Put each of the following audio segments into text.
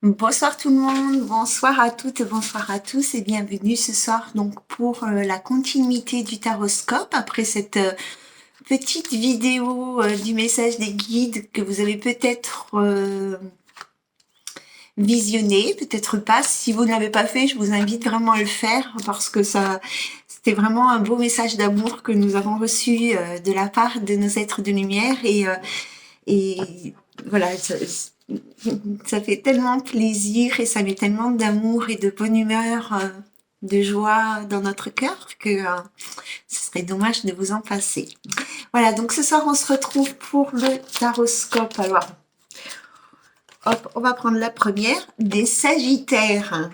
Bonsoir tout le monde, bonsoir à toutes, bonsoir à tous et bienvenue ce soir donc pour la continuité du taroscope après cette petite vidéo du message des guides que vous avez peut-être visionné, peut-être pas. Si vous ne l'avez pas fait, je vous invite vraiment à le faire parce que c'était vraiment un beau message d'amour que nous avons reçu de la part de nos êtres de lumière et voilà, ça fait tellement plaisir et ça met tellement d'amour et de bonne humeur, de joie dans notre cœur que ce serait dommage de vous en passer. Voilà, donc ce soir on se retrouve pour le taroscope. Alors, hop, on va prendre la première, des Sagittaires.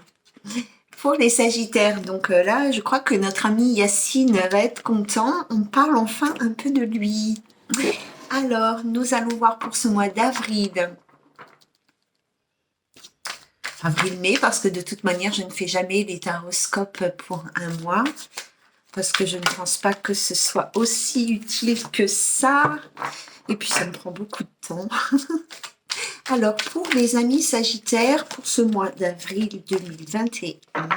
Pour les Sagittaires, donc là, je crois que notre ami Yacine va être content. On parle enfin un peu de lui. Alors, nous allons voir pour ce mois d'avril. Avril-mai, parce que de toute manière, je ne fais jamais les taroscopes pour un mois, parce que je ne pense pas que ce soit aussi utile que ça, et puis ça me prend beaucoup de temps. Alors, pour les amis Sagittaires, pour ce mois d'avril 2021,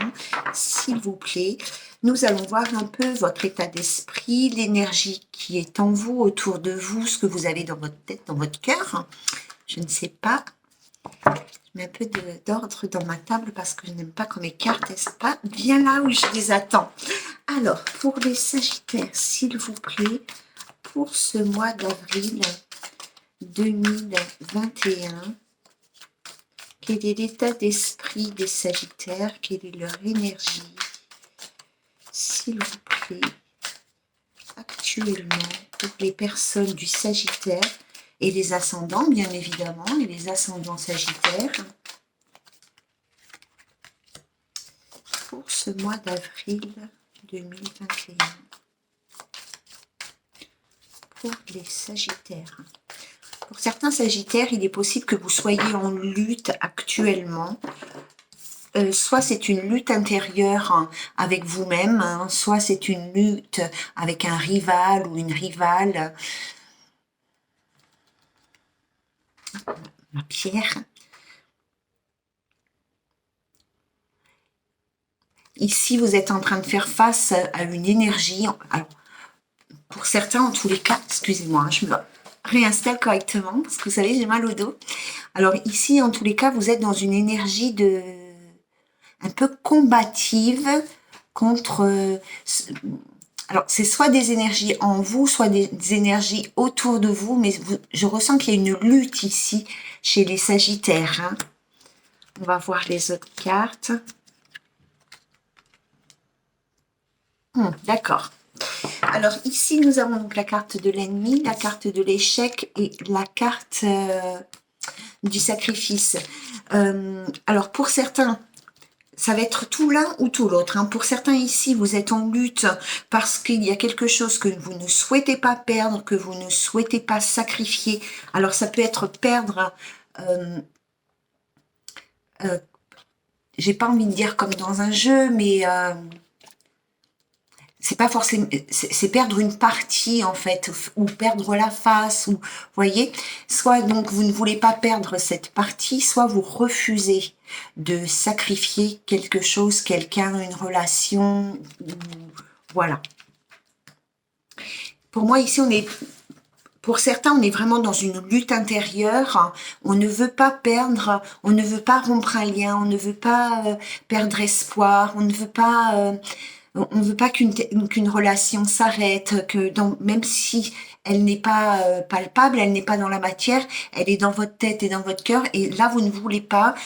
s'il vous plaît, nous allons voir un peu votre état d'esprit, l'énergie qui est en vous, autour de vous, ce que vous avez dans votre tête, dans votre cœur. Je ne sais pas. Je mets un peu d'ordre dans ma table parce que je n'aime pas quand mes cartes, elles pas bien là où je les attends. Alors, pour les Sagittaires, s'il vous plaît, pour ce mois d'avril 2021, quel est l'état d'esprit des Sagittaires? Quelle est leur énergie? S'il vous plaît, actuellement, pour les personnes du Sagittaire et les ascendants, bien évidemment, et les ascendants Sagittaires, pour ce mois d'avril 2021, pour les Sagittaires. Pour certains Sagittaires, il est possible que vous soyez en lutte actuellement. Soit c'est une lutte intérieure hein, avec vous-même, hein, soit c'est une lutte avec un rival ou une rivale. Ma pierre. Ici, vous êtes en train de faire face à une énergie. Alors, pour certains, en tous les cas, excusez-moi, je me réinstalle correctement parce que vous savez, j'ai mal au dos. Alors ici, en tous les cas, vous êtes dans une énergie un peu combative contre. Alors, c'est soit des énergies en vous, soit des énergies autour de vous, mais je ressens qu'il y a une lutte ici chez les Sagittaires. Hein. On va voir les autres cartes. D'accord. Alors ici, nous avons donc la carte de l'ennemi, la carte de l'échec et la carte du sacrifice. Alors pour certains, ça va être tout l'un ou tout l'autre. Hein. Pour certains ici, vous êtes en lutte parce qu'il y a quelque chose que vous ne souhaitez pas perdre, que vous ne souhaitez pas sacrifier. Alors ça peut être perdre, j'ai pas envie de dire comme dans un jeu, mais c'est pas forcément, c'est perdre une partie en fait, ou perdre la face, ou voyez, soit donc vous ne voulez pas perdre cette partie, soit vous refusez de sacrifier quelque chose, quelqu'un, une relation, voilà. Pour moi ici pour certains, on est vraiment dans une lutte intérieure. On ne veut pas perdre, on ne veut pas rompre un lien, on ne veut pas perdre espoir, on ne veut pas on veut pas qu'une relation s'arrête, que même si elle n'est pas palpable, elle n'est pas dans la matière, elle est dans votre tête et dans votre cœur. Et là, vous ne voulez pas,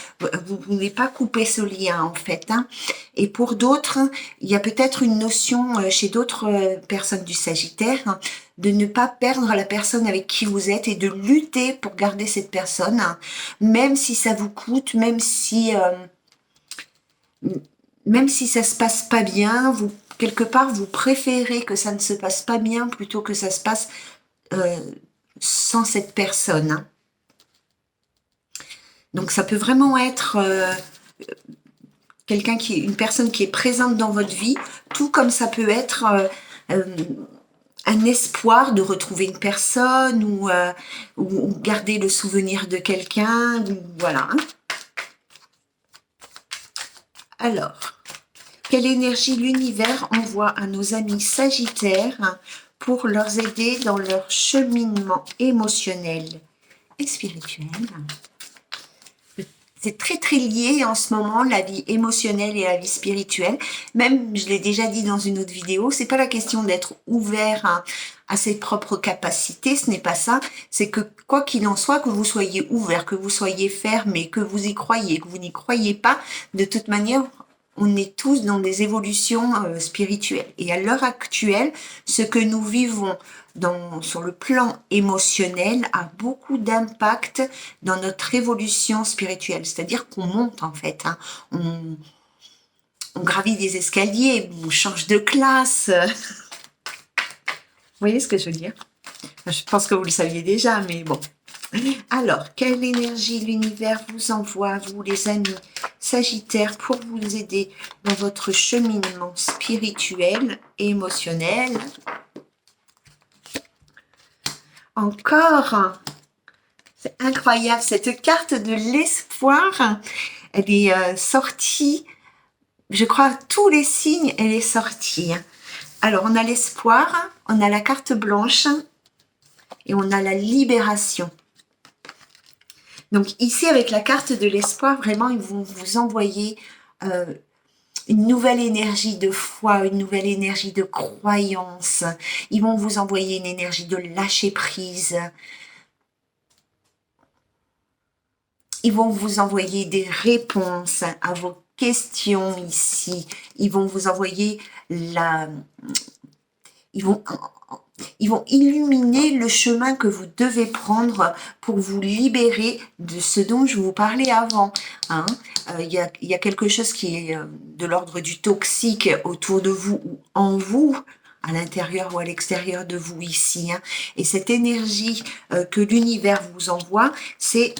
vous voulez pas couper ce lien en fait. Hein. Et pour d'autres, il y a peut-être une notion chez d'autres personnes du Sagittaire hein, de ne pas perdre la personne avec qui vous êtes et de lutter pour garder cette personne, hein, même si ça vous coûte, même si ça se passe pas bien, vous quelque part vous préférez que ça ne se passe pas bien plutôt que ça se passe euh, sans cette personne. Hein. Donc ça peut vraiment être une personne qui est présente dans votre vie, tout comme ça peut être un espoir de retrouver une personne ou garder le souvenir de quelqu'un, voilà. Hein. Alors, quelle énergie l'univers envoie à nos amis Sagittaires pour leur aider dans leur cheminement émotionnel et spirituel? C'est très très lié en ce moment, la vie émotionnelle et la vie spirituelle. Même, je l'ai déjà dit dans une autre vidéo, c'est pas la question d'être ouvert à ses propres capacités, ce n'est pas ça. C'est que quoi qu'il en soit, que vous soyez ouvert, que vous soyez fermé, que vous y croyez, que vous n'y croyez pas, de toute manière, on est tous dans des évolutions spirituelles. Et à l'heure actuelle, ce que nous vivons sur le plan émotionnel a beaucoup d'impact dans notre évolution spirituelle. C'est-à-dire qu'on monte en fait. Hein. On gravit des escaliers, on change de classe. Vous voyez ce que je veux dire? Je pense que vous le saviez déjà, mais bon. Alors, quelle énergie l'univers vous envoie, vous les amis Sagittaires, pour vous aider dans votre cheminement spirituel et émotionnel? Encore, c'est incroyable, cette carte de l'espoir, elle est sortie, je crois, tous les signes, elle est sortie. Alors, on a l'espoir, on a la carte blanche et on a la libération. Donc ici, avec la carte de l'espoir, vraiment, ils vont vous envoyer une nouvelle énergie de foi, une nouvelle énergie de croyance. Ils vont vous envoyer une énergie de lâcher prise. Ils vont vous envoyer des réponses à vos questions ici. Ils vont vous envoyer ils vont illuminer le chemin que vous devez prendre pour vous libérer de ce dont je vous parlais avant. Hein. Il y a quelque chose qui est de l'ordre du toxique autour de vous ou en vous, à l'intérieur ou à l'extérieur de vous ici. Hein. Et cette énergie que l'univers vous envoie, c'est...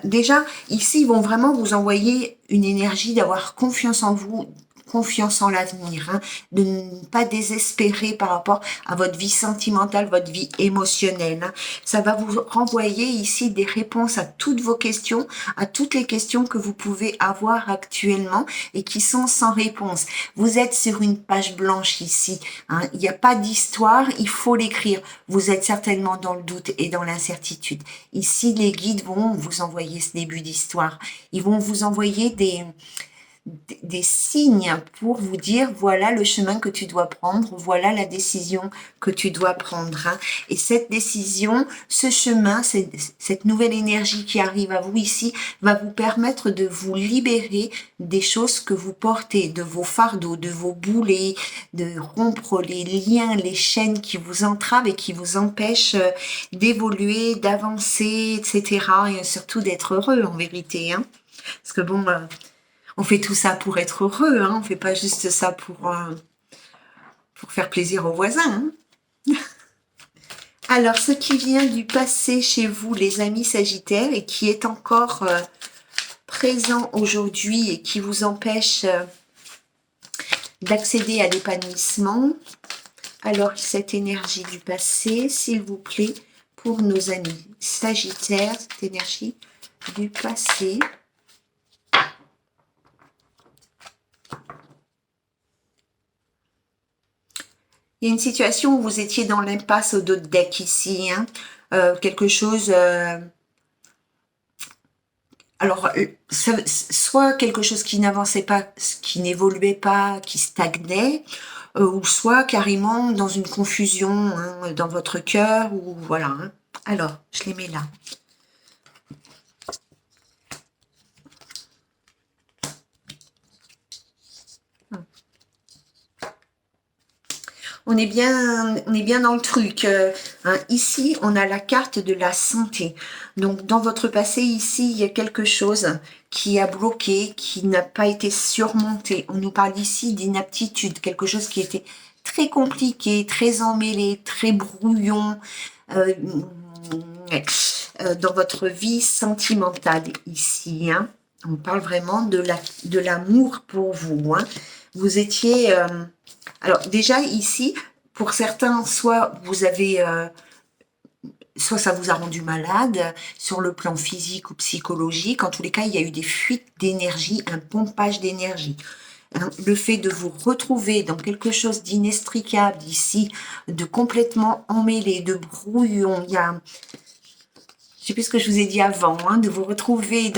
déjà, ici, ils vont vraiment vous envoyer une énergie d'avoir confiance en vous, confiance en l'avenir, hein, de ne pas désespérer par rapport à votre vie sentimentale, votre vie émotionnelle. Hein. Ça va vous renvoyer ici des réponses à toutes vos questions, à toutes les questions que vous pouvez avoir actuellement et qui sont sans réponse. Vous êtes sur une page blanche ici. Hein. Il n'y a pas d'histoire, il faut l'écrire. Vous êtes certainement dans le doute et dans l'incertitude. Ici, les guides vont vous envoyer ce début d'histoire. Ils vont vous envoyer des signes pour vous dire voilà le chemin que tu dois prendre, voilà la décision que tu dois prendre. Hein. Et cette décision, ce chemin, cette nouvelle énergie qui arrive à vous ici, va vous permettre de vous libérer des choses que vous portez, de vos fardeaux, de vos boulets, de rompre les liens, les chaînes qui vous entravent et qui vous empêchent d'évoluer, d'avancer, etc. Et surtout d'être heureux en vérité. Hein. Parce que bon... on fait tout ça pour être heureux, hein. On fait pas juste ça pour faire plaisir aux voisins. Hein. Alors, ce qui vient du passé chez vous, les amis Sagittaires, et qui est encore présent aujourd'hui et qui vous empêche d'accéder à l'épanouissement. Alors, cette énergie du passé, s'il vous plaît, pour nos amis Sagittaires, cette énergie du passé. Il y a une situation où vous étiez dans l'impasse au dos de deck ici. Hein. Quelque chose... alors, soit quelque chose qui n'avançait pas, qui n'évoluait pas, qui stagnait, ou soit carrément dans une confusion hein, dans votre cœur, ou voilà. Hein. Alors, je les mets là. On est bien dans le truc. Hein. Ici, on a la carte de la santé. Donc, dans votre passé, ici, il y a quelque chose qui a bloqué, qui n'a pas été surmonté. On nous parle ici d'inaptitude, quelque chose qui était très compliqué, très emmêlé, très brouillon dans votre vie sentimentale ici. Hein. On parle vraiment de l'amour pour vous. Hein. Vous étiez... alors déjà ici, pour certains, soit vous avez soit ça vous a rendu malade sur le plan physique ou psychologique. En tous les cas, il y a eu des fuites d'énergie, un pompage d'énergie. Le fait de vous retrouver dans quelque chose d'inextricable ici, de complètement emmêlé, de brouillon, il y a, je sais plus ce que je vous ai dit avant, hein, de vous retrouver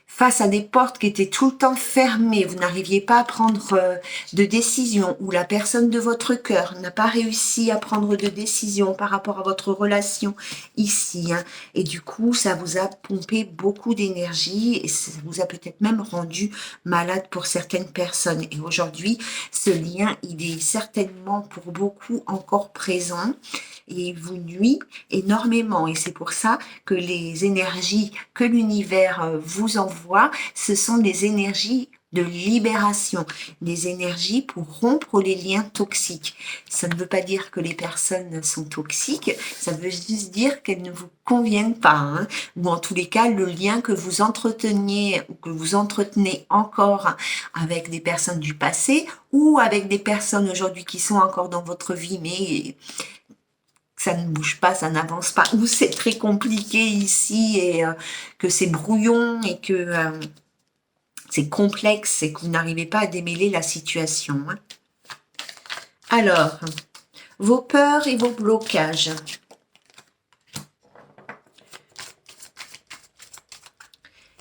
face à des portes qui étaient tout le temps fermées, vous n'arriviez pas à prendre de décision, ou la personne de votre cœur n'a pas réussi à prendre de décision par rapport à votre relation ici, hein, et du coup ça vous a pompé beaucoup d'énergie et ça vous a peut-être même rendu malade pour certaines personnes. Et aujourd'hui, ce lien, il est certainement pour beaucoup encore présent et il vous nuit énormément, et c'est pour ça que les énergies que l'univers vous envoie, ce sont des énergies de libération, des énergies pour rompre les liens toxiques. Ça ne veut pas dire que les personnes sont toxiques, ça veut juste dire qu'elles ne vous conviennent pas, hein, ou en tous les cas, le lien que vous entreteniez ou que vous entretenez encore avec des personnes du passé ou avec des personnes aujourd'hui qui sont encore dans votre vie, mais ça ne bouge pas, ça n'avance pas, ou c'est très compliqué ici et que c'est brouillon et que c'est complexe et que vous n'arrivez pas à démêler la situation. Hein. Alors, vos peurs et vos blocages.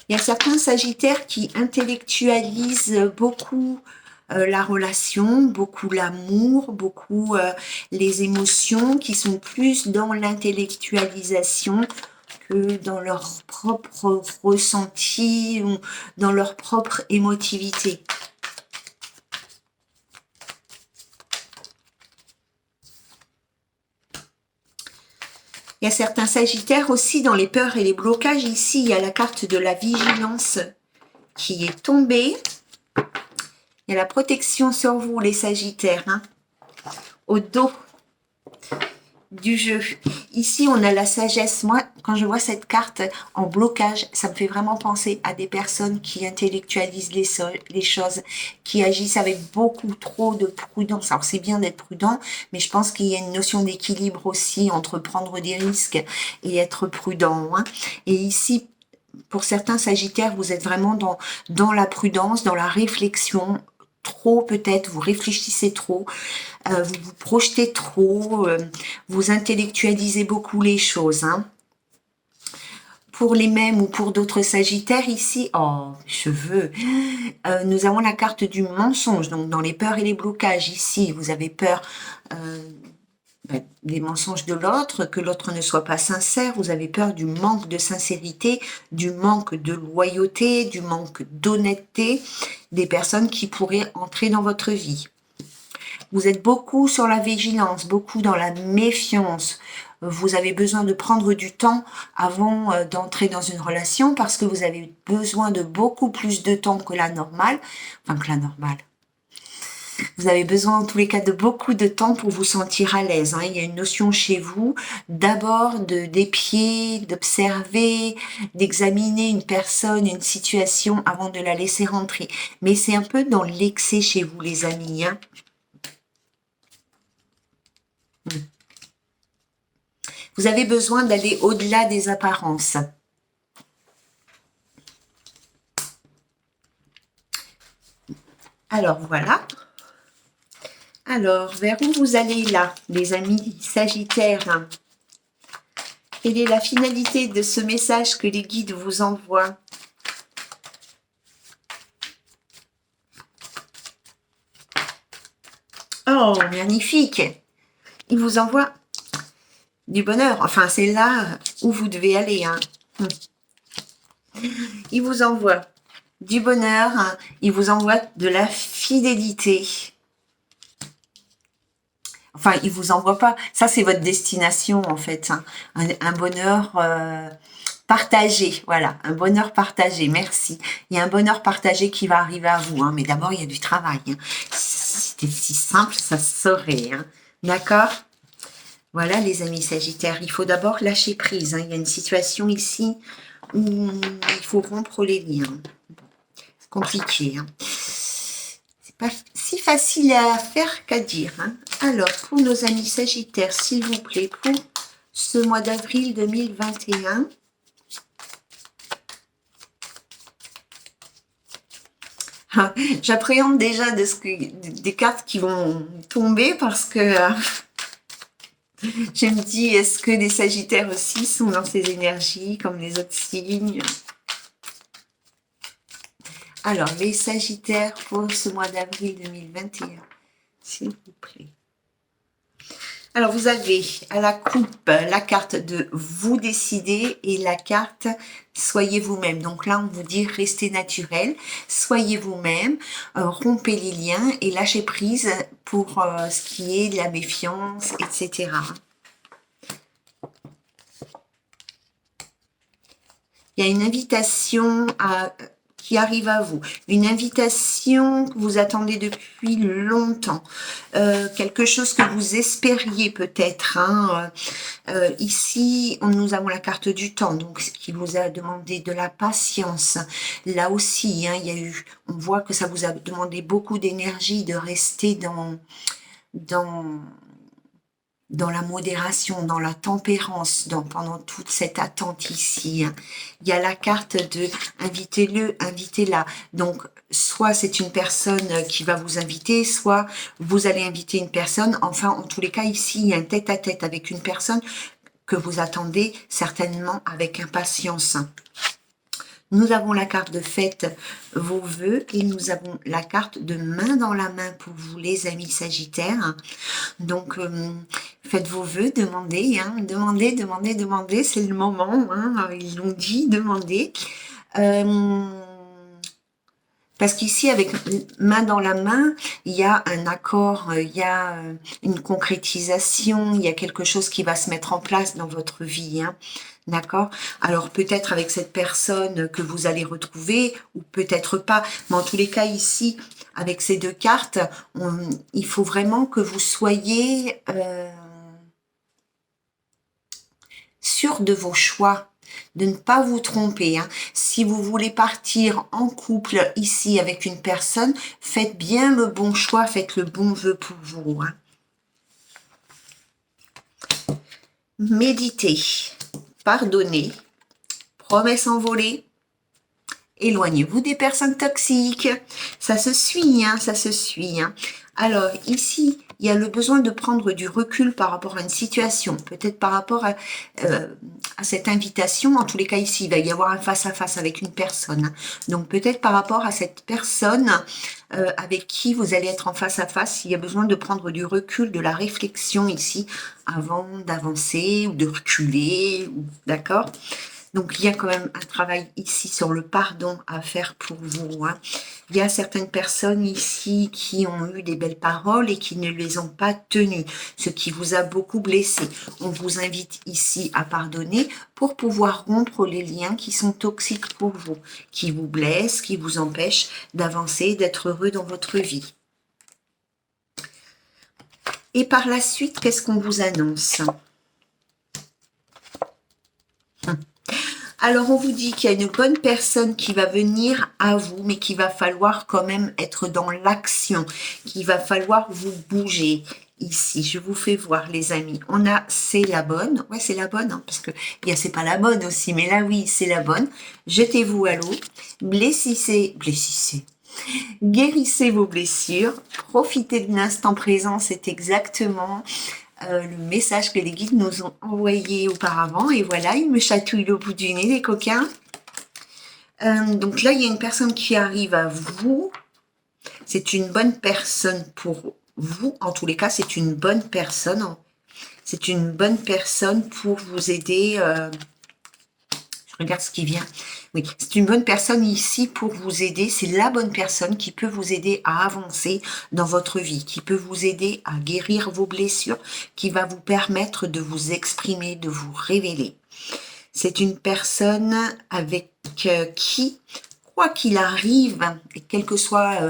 Il y a certains sagittaires qui intellectualisent beaucoup la relation, beaucoup l'amour, beaucoup les émotions, qui sont plus dans l'intellectualisation que dans leur propre ressenti ou dans leur propre émotivité. Il y a certains sagittaires aussi dans les peurs et les blocages. Ici, il y a la carte de la vigilance qui est tombée. Il y a la protection sur vous, les sagittaires, hein, au dos du jeu. Ici, on a la sagesse. Moi, quand je vois cette carte en blocage, ça me fait vraiment penser à des personnes qui intellectualisent les choses, qui agissent avec beaucoup trop de prudence. Alors, c'est bien d'être prudent, mais je pense qu'il y a une notion d'équilibre aussi entre prendre des risques et être prudent. Hein. Et ici, pour certains sagittaires, vous êtes vraiment dans la prudence, dans la réflexion, trop peut-être, vous réfléchissez trop, vous vous projetez trop, vous intellectualisez beaucoup les choses. Hein. Pour les mêmes ou pour d'autres sagittaires ici, oh, cheveux, nous avons la carte du mensonge, donc dans les peurs et les blocages ici, vous avez peur des mensonges de l'autre, que l'autre ne soit pas sincère, vous avez peur du manque de sincérité, du manque de loyauté, du manque d'honnêteté des personnes qui pourraient entrer dans votre vie. Vous êtes beaucoup sur la vigilance, beaucoup dans la méfiance. Vous avez besoin de prendre du temps avant d'entrer dans une relation parce que vous avez besoin de beaucoup plus de temps que la normale, enfin que la normale. Vous avez besoin en tous les cas de beaucoup de temps pour vous sentir à l'aise. Hein. Il y a une notion chez vous d'abord d'épier, d'observer, d'examiner une personne, une situation avant de la laisser rentrer. Mais c'est un peu dans l'excès chez vous les amis. Hein. Vous avez besoin d'aller au-delà des apparences. Alors voilà. Alors, vers où vous allez là, les amis sagittaires? Quelle est la finalité de ce message que les guides vous envoient? Oh, magnifique! Ils vous envoient du bonheur. Enfin, c'est là où vous devez aller. Hein. Ils vous envoient du bonheur. Hein. Ils vous envoient de la fidélité. Enfin, il vous envoie pas. Ça, c'est votre destination, en fait. Hein. Un bonheur partagé. Voilà, un bonheur partagé. Merci. Il y a un bonheur partagé qui va arriver à vous. Hein. Mais d'abord, il y a du travail. Hein. Si c'était si simple, ça se saurait. Hein. D'accord? Voilà, les amis sagittaires. Il faut d'abord lâcher prise. Hein. Il y a une situation ici où il faut rompre les liens. C'est compliqué. Hein. Pas si facile à faire qu'à dire. Hein. Alors, pour nos amis sagittaires, s'il vous plaît, pour ce mois d'avril 2021. J'appréhende déjà des cartes qui vont tomber parce que je me dis, est-ce que les Sagittaires aussi sont dans ces énergies comme les autres signes? Alors, les Sagittaires pour ce mois d'avril 2021, s'il vous plaît. Alors, vous avez à la coupe la carte de vous décider et la carte soyez vous-même. Donc là, on vous dit restez naturel, soyez vous-même, rompez les liens et lâchez prise pour ce qui est de la méfiance, etc. Il y a une invitation qui arrive à vous, une invitation que vous attendez depuis longtemps, quelque chose que vous espériez peut-être. Hein. Ici, nous avons la carte du temps, donc ce qui vous a demandé de la patience. Là aussi, hein, il y a eu, on voit que ça vous a demandé beaucoup d'énergie de rester dans la modération, dans la tempérance, pendant toute cette attente ici. Hein. Il y a la carte de invitez-le, invitez-la. Donc, soit c'est une personne qui va vous inviter, soit vous allez inviter une personne. Enfin, en tous les cas, ici, il y a un tête-à-tête avec une personne que vous attendez certainement avec impatience. Nous avons la carte de faites vos vœux et nous avons la carte de main dans la main pour vous les amis Sagittaires. Donc faites vos vœux, demandez, hein, demandez, c'est le moment, hein, ils l'ont dit, demandez. Parce qu'ici, avec main dans la main, il y a un accord, il y a une concrétisation, il y a quelque chose qui va se mettre en place dans votre vie. Hein. D'accord? Alors peut-être avec cette personne que vous allez retrouver, ou peut-être pas. Mais en tous les cas, ici, avec ces deux cartes, il faut vraiment que vous soyez sûr de vos choix, de ne pas vous tromper. Hein. Si vous voulez partir en couple ici avec une personne, faites bien le bon choix, faites le bon vœu pour vous. Hein. Méditez, pardonnez, promesse envolée, éloignez-vous des personnes toxiques. Ça se suit, hein, ça se suit. Hein. Alors ici, il y a le besoin de prendre du recul par rapport à une situation, peut-être par rapport à cette invitation. En tous les cas, ici, il va y avoir un face-à-face avec une personne. Donc peut-être par rapport à cette personne avec qui vous allez être en face-à-face, il y a besoin de prendre du recul, de la réflexion ici, avant d'avancer ou de reculer, d'accord ? Donc, il y a quand même un travail ici sur le pardon à faire pour vous. Hein. Il y a certaines personnes ici qui ont eu des belles paroles et qui ne les ont pas tenues, ce qui vous a beaucoup blessé. On vous invite ici à pardonner pour pouvoir rompre les liens qui sont toxiques pour vous, qui vous blessent, qui vous empêchent d'avancer, d'être heureux dans votre vie. Et par la suite, qu'est-ce qu'on vous annonce ? Alors, on vous dit qu'il y a une bonne personne qui va venir à vous, mais qu'il va falloir quand même être dans l'action, qu'il va falloir vous bouger. Ici, je vous fais voir, les amis. On a c'est la bonne. Ouais, c'est la bonne, hein, parce que il y a c'est pas la bonne aussi, mais là, oui, c'est la bonne. Jetez-vous à l'eau. Blessissez. Guérissez vos blessures. Profitez de l'instant présent, c'est exactement le message que les guides nous ont envoyé auparavant. Et voilà, ils me chatouillent au bout du nez, les coquins. Donc là, il y a une personne qui arrive à vous. C'est une bonne personne pour vous. En tous les cas, c'est une bonne personne. C'est une bonne personne pour vous aider. Je regarde ce qui vient. Oui, c'est une bonne personne ici pour vous aider. C'est la bonne personne qui peut vous aider à avancer dans votre vie, qui peut vous aider à guérir vos blessures, qui va vous permettre de vous exprimer, de vous révéler. C'est une personne avec qui, quoi qu'il arrive, et quelle que soit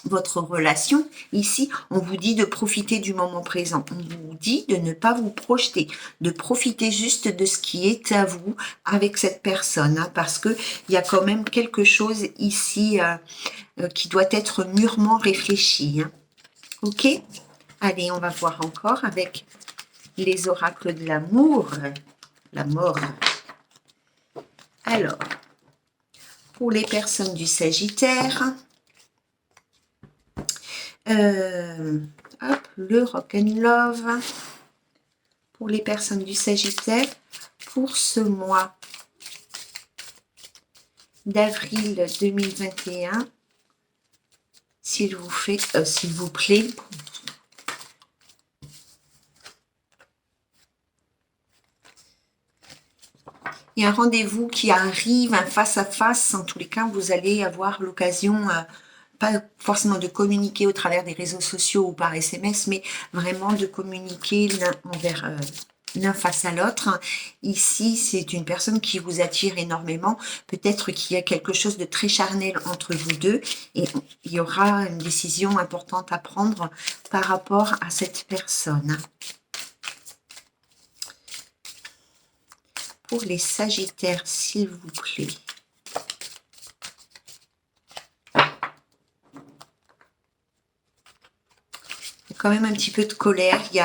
votre relation, ici, on vous dit de profiter du moment présent. On vous dit de ne pas vous projeter, de profiter juste de ce qui est à vous avec cette personne, hein, parce que il y a quand même quelque chose ici qui doit être mûrement réfléchi. Hein. Ok ? Allez, on va voir encore avec les oracles de l'amour, la mort. Alors, pour les personnes du Sagittaire, hop, le Rock and Love. Pour les personnes du Sagittaire, pour ce mois d'avril 2021, s'il vous plaît, il y a un rendez-vous qui arrive, un face-à-face. En tous les cas, vous allez avoir l'occasion, pas forcément de communiquer au travers des réseaux sociaux ou par SMS, mais vraiment de communiquer l'un face à l'autre. Ici, c'est une personne qui vous attire énormément. Peut-être qu'il y a quelque chose de très charnel entre vous deux et il y aura une décision importante à prendre par rapport à cette personne. Pour les Sagittaires, s'il vous plaît. Il y a quand même un petit peu de colère. Il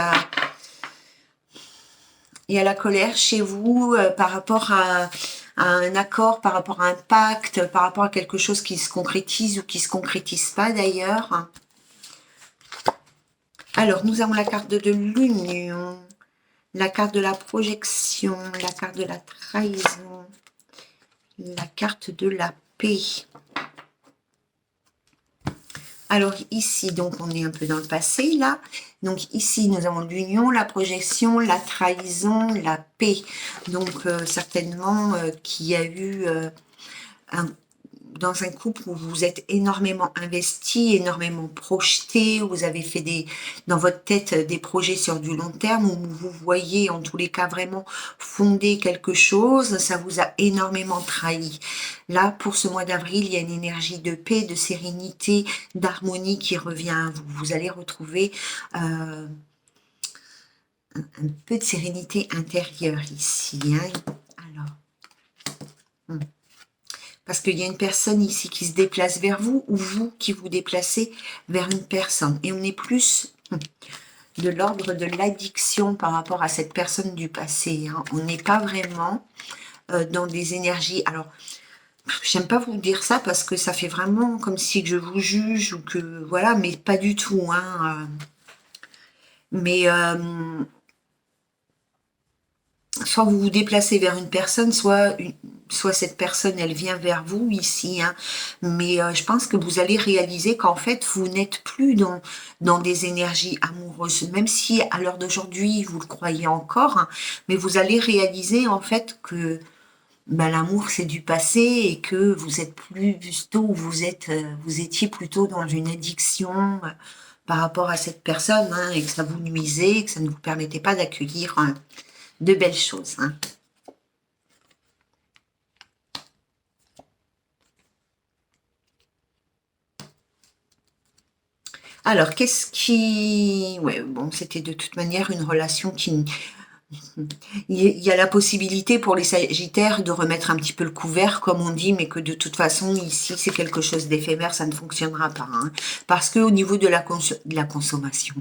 y a la colère chez vous par rapport à un accord, par rapport à un pacte, par rapport à quelque chose qui se concrétise ou qui ne se concrétise pas d'ailleurs. Alors, nous avons la carte de l'union. La carte de la projection, la carte de la trahison, la carte de la paix. Alors ici, donc on est un peu dans le passé là. Donc ici, nous avons l'union, la projection, la trahison, la paix. Donc certainement qu'il y a eu dans un couple où vous êtes énormément investi, énormément projeté, où vous avez fait dans votre tête des projets sur du long terme, où vous voyez en tous les cas vraiment fonder quelque chose, ça vous a énormément trahi. Là, pour ce mois d'avril, il y a une énergie de paix, de sérénité, d'harmonie qui revient à vous. Vous allez retrouver un peu de sérénité intérieure ici. Hein. Alors... Parce qu'il y a une personne ici qui se déplace vers vous ou vous qui vous déplacez vers une personne. Et on est plus de l'ordre de l'addiction par rapport à cette personne du passé. Hein. On n'est pas vraiment dans des énergies... Alors, j'aime pas vous dire ça parce que ça fait vraiment comme si je vous juge ou que... Voilà, mais pas du tout. Hein. Mais... soit vous vous déplacez vers une personne, soit cette personne, elle vient vers vous ici. Hein. Mais je pense que vous allez réaliser qu'en fait, vous n'êtes plus dans des énergies amoureuses. Même si à l'heure d'aujourd'hui, vous le croyez encore, hein, mais vous allez réaliser en fait que l'amour, c'est du passé et que vous êtes plus plutôt, vous étiez plutôt dans une addiction par rapport à cette personne hein, et que ça vous nuisait, et que ça ne vous permettait pas d'accueillir... de belles choses. Hein. Alors, qu'est-ce qui... Ouais, bon, c'était de toute manière une relation qui... Il y a la possibilité pour les Sagittaires de remettre un petit peu le couvert, comme on dit, mais que de toute façon, ici, c'est quelque chose d'éphémère, ça ne fonctionnera pas. Hein. Parce qu'au niveau de la consommation,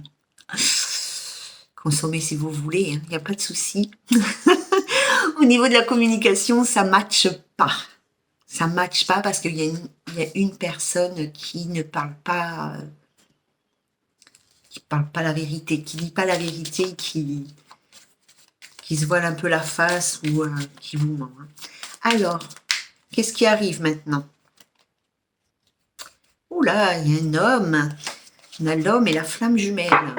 consommez si vous voulez, il n'y a pas de souci. Au niveau de la communication, ça ne matche pas. Ça ne matche pas parce qu'il y a une personne qui ne parle pas, la vérité, qui dit pas la vérité, qui se voile un peu la face ou qui vous ment. Hein. Alors, qu'est-ce qui arrive maintenant? Oula, il y a un homme. On a l'homme et la flamme jumelle.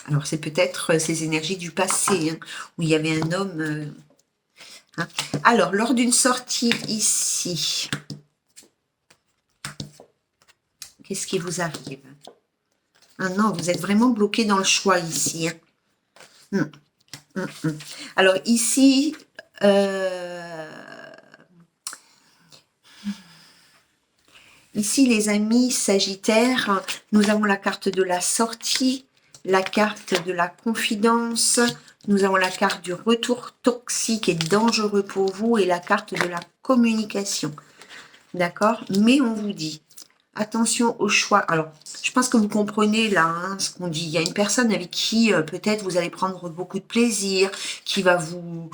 Alors, c'est peut-être ces énergies du passé, hein, où il y avait un homme... hein. Alors, lors d'une sortie ici, qu'est-ce qui vous arrive? Ah non, vous êtes vraiment bloqué dans le choix ici. Hein. Alors, ici... Ici, les amis Sagittaires, nous avons la carte de la sortie, la carte de la confidence, nous avons la carte du retour toxique et dangereux pour vous et la carte de la communication. D'accord? Mais on vous dit, Attention au choix. Alors, je pense que vous comprenez là hein, ce qu'on dit. Il y a une personne avec qui peut-être vous allez prendre beaucoup de plaisir, qui va vous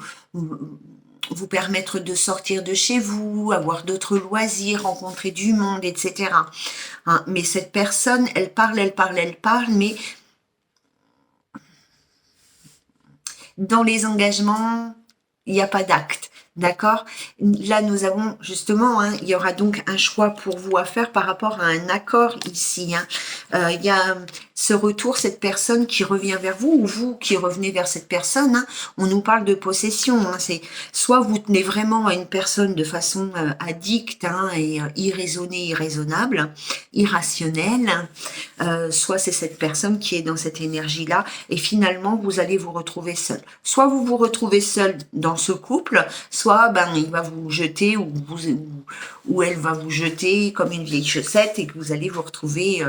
permettre de sortir de chez vous, avoir d'autres loisirs, rencontrer du monde, etc. Hein, mais cette personne, elle parle, elle parle, elle parle, mais dans les engagements, il n'y a pas d'acte. D'accord. Là, nous avons justement, hein, il y aura donc un choix pour vous à faire par rapport à un accord ici. Hein. Il y a ce retour, cette personne qui revient vers vous ou vous qui revenez vers cette personne. Hein. On nous parle de possession. Hein. C'est soit vous tenez vraiment à une personne de façon addicte hein, et irraisonnée, irraisonnable, irrationnelle. Soit c'est cette personne qui est dans cette énergie-là et finalement vous allez vous retrouver seul. Soit vous vous retrouvez seul dans ce couple, soit ben il va vous jeter ou elle va vous jeter comme une vieille chaussette et que vous allez vous retrouver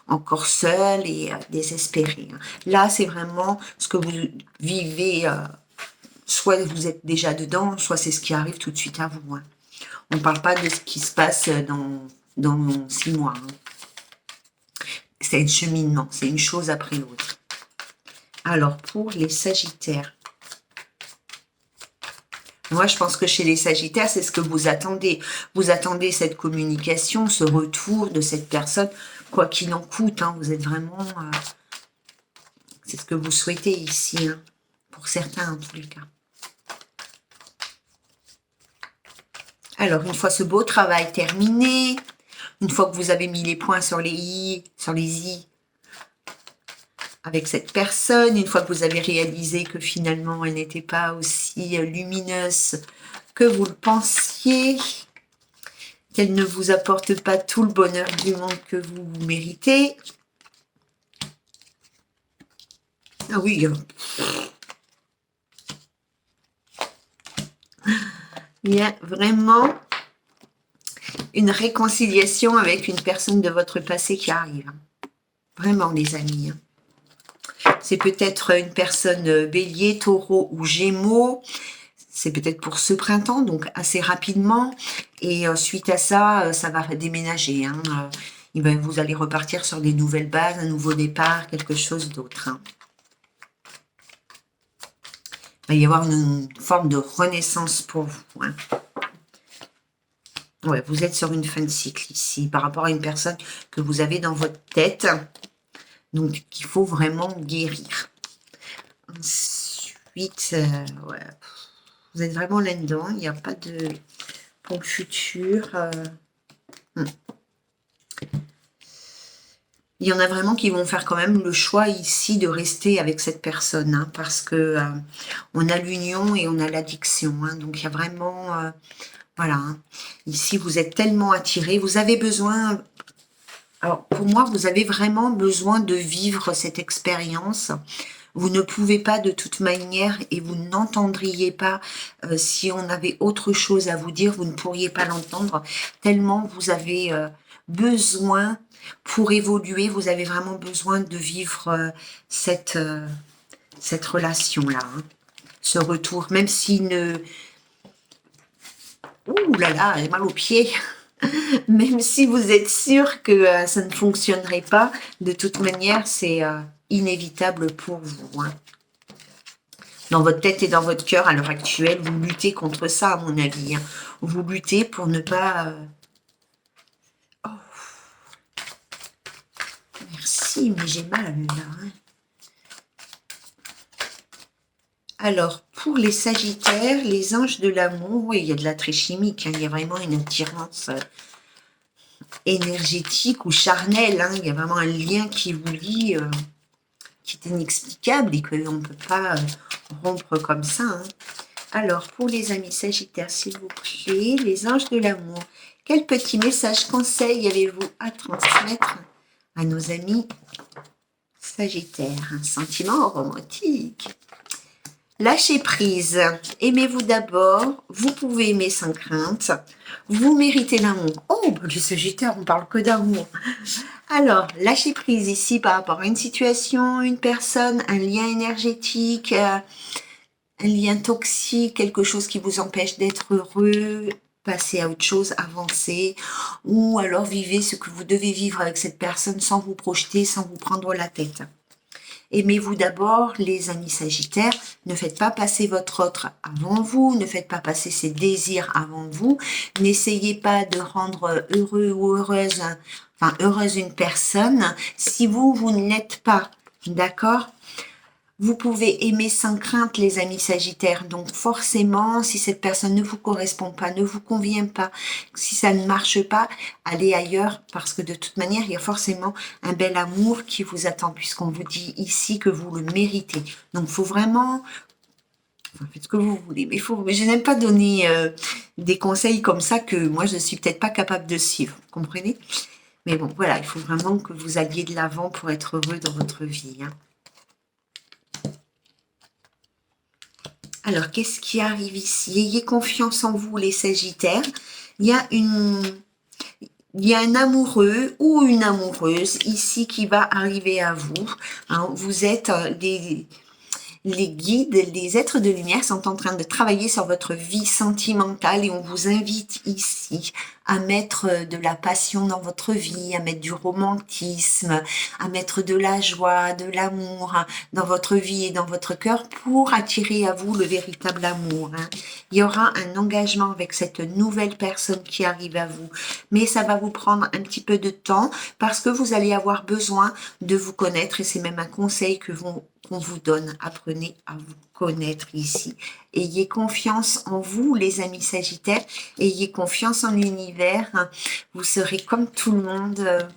encore seul et désespéré. Là, c'est vraiment ce que vous vivez. Soit vous êtes déjà dedans, soit c'est ce qui arrive tout de suite à vous. Hein. On ne parle pas de ce qui se passe dans 6 mois. Hein. C'est un cheminement, c'est une chose après l'autre. Alors, pour les Sagittaires, moi, je pense que chez les Sagittaires, c'est ce que vous attendez. Vous attendez cette communication, ce retour de cette personne, quoi qu'il en coûte. Hein, vous êtes vraiment... c'est ce que vous souhaitez ici, hein, pour certains en tous les cas. Alors, une fois ce beau travail terminé, une fois que vous avez mis les points sur les i, avec cette personne, une fois que vous avez réalisé que finalement elle n'était pas aussi lumineuse que vous le pensiez, qu'elle ne vous apporte pas tout le bonheur du monde que vous méritez. Ah oui, il y a vraiment une réconciliation avec une personne de votre passé qui arrive. Vraiment, les amis. C'est peut-être une personne bélier, taureau ou gémeaux. C'est peut-être pour ce printemps, donc assez rapidement. Et suite à ça, ça va déménager. Hein. Vous allez repartir sur des nouvelles bases, un nouveau départ, quelque chose d'autre. Hein. Il va y avoir une forme de renaissance pour vous. Hein. Ouais, vous êtes sur une fin de cycle ici, par rapport à une personne que vous avez dans votre tête. Donc, qu'il faut vraiment guérir. Ensuite, ouais, vous êtes vraiment là-dedans. Il n'y a pas de... Pour le futur... Il y en a vraiment qui vont faire quand même le choix ici de rester avec cette personne. Hein, parce que on a l'union et on a l'addiction. Hein, donc, il y a vraiment... voilà. Hein, ici, vous êtes tellement attirés. Vous avez besoin... Alors, pour moi, vous avez vraiment besoin de vivre cette expérience. Vous ne pouvez pas de toute manière et vous n'entendriez pas si on avait autre chose à vous dire, vous ne pourriez pas l'entendre tellement vous avez besoin pour évoluer, vous avez vraiment besoin de vivre cette relation-là, hein, ce retour, même s'il ne... Ouh là là, j'ai mal aux pieds. Même si vous êtes sûr que ça ne fonctionnerait pas, de toute manière, c'est inévitable pour vous. Hein. Dans votre tête et dans votre cœur, à l'heure actuelle, vous luttez contre ça, à mon avis. Hein. Vous luttez pour ne pas... Oh. Merci, mais j'ai mal là. Hein. Alors, pour les Sagittaires, les anges de l'amour, oui, il y a de l'attrait chimique, hein, il y a vraiment une attirance énergétique ou charnelle, hein, il y a vraiment un lien qui vous lie, qui est inexplicable et qu'on ne peut pas rompre comme ça. Hein. Alors, pour les amis Sagittaires, s'il vous plaît, les anges de l'amour, quel petit message, conseil avez-vous à transmettre à nos amis Sagittaires? Un sentiment romantique. Lâchez prise, aimez-vous d'abord, vous pouvez aimer sans crainte, vous méritez l'amour. Oh, les Sagittaires, on parle que d'amour. Alors, lâchez prise ici par rapport à une situation, une personne, un lien énergétique, un lien toxique, quelque chose qui vous empêche d'être heureux. passez à autre chose, avancez, ou alors vivez ce que vous devez vivre avec cette personne sans vous projeter, sans vous prendre la tête. Aimez-vous d'abord, les amis Sagittaires. Ne faites pas passer votre autre avant vous. Ne faites pas passer ses désirs avant vous. N'essayez pas de rendre heureux ou heureuse, enfin heureuse une personne si vous ne l'êtes pas. D'accord? Vous pouvez aimer sans crainte, les amis Sagittaires. Donc forcément, si cette personne ne vous correspond pas, ne vous convient pas, si ça ne marche pas, allez ailleurs, parce que de toute manière, il y a forcément un bel amour qui vous attend, puisqu'on vous dit ici que vous le méritez. Donc il faut vraiment... Faites ce que vous voulez, mais je n'aime pas donner des conseils comme ça que moi je ne suis peut-être pas capable de suivre, vous comprenez? Mais bon, voilà, il faut vraiment que vous alliez de l'avant pour être heureux dans votre vie, hein. Alors, qu'est-ce qui arrive ici? Ayez confiance en vous, les Sagittaires. Il y a un amoureux ou une amoureuse ici qui va arriver à vous. Hein, vous êtes les guides, les êtres de lumière sont en train de travailler sur votre vie sentimentale et on vous invite ici à mettre de la passion dans votre vie, à mettre du romantisme, à mettre de la joie, de l'amour dans votre vie et dans votre cœur pour attirer à vous le véritable amour. Hein. Il y aura un engagement avec cette nouvelle personne qui arrive à vous, mais ça va vous prendre un petit peu de temps parce que vous allez avoir besoin de vous connaître et c'est même un conseil qu'on vous donne. Apprenez à vous connaître ici. Ayez confiance en vous, les amis Sagittaires. Ayez confiance en l'univers. Vous serez comme tout le monde,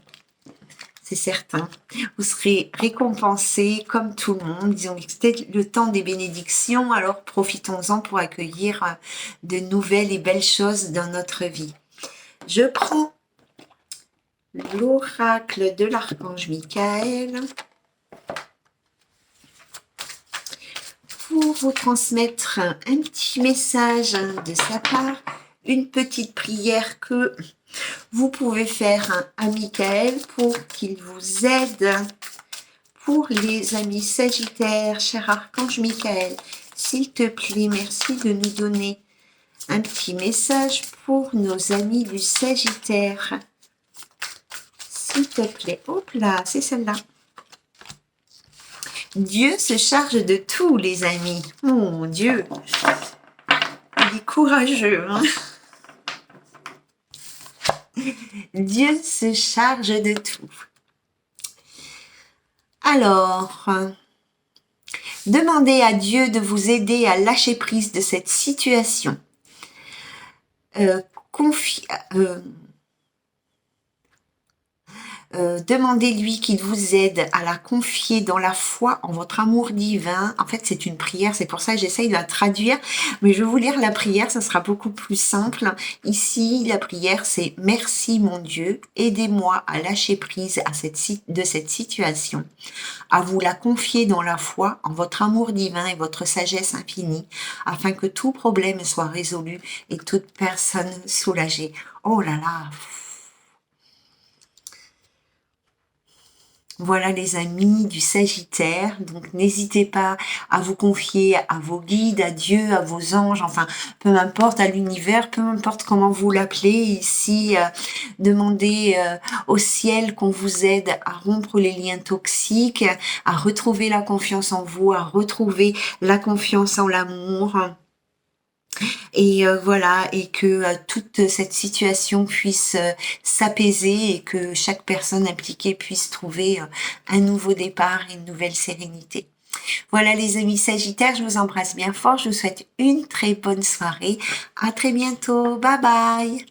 c'est certain. Vous serez récompensés comme tout le monde. Disons que c'était le temps des bénédictions, alors profitons-en pour accueillir de nouvelles et belles choses dans notre vie. Je prends l'oracle de l'archange Michael pour vous transmettre un petit message de sa part, une petite prière que vous pouvez faire à Michael pour qu'il vous aide. Pour les amis Sagittaires, cher archange Michael, s'il te plaît, merci de nous donner un petit message pour nos amis du Sagittaire. S'il te plaît, hop là, c'est celle-là. Dieu se charge de tout, les amis. Oh mon Dieu, il est courageux, hein. Dieu se charge de tout. Alors, demandez à Dieu de vous aider à lâcher prise de cette situation. Demandez-lui qu'il vous aide à la confier dans la foi en votre amour divin. En fait, c'est une prière, c'est pour ça que j'essaye de la traduire, mais je vais vous lire la prière, ça sera beaucoup plus simple. Ici, la prière, c'est « Merci mon Dieu, aidez-moi à lâcher prise de cette situation, à vous la confier dans la foi en votre amour divin et votre sagesse infinie, afin que tout problème soit résolu et toute personne soulagée. » Oh là là. Voilà les amis du Sagittaire, donc n'hésitez pas à vous confier à vos guides, à Dieu, à vos anges, enfin peu importe, à l'univers, peu importe comment vous l'appelez ici, demandez au ciel qu'on vous aide à rompre les liens toxiques, à retrouver la confiance en vous, à retrouver la confiance en l'amour. Et voilà, et que toute cette situation puisse s'apaiser et que chaque personne impliquée puisse trouver un nouveau départ et une nouvelle sérénité. Voilà les amis Sagittaires, je vous embrasse bien fort, je vous souhaite une très bonne soirée. À très bientôt, bye bye.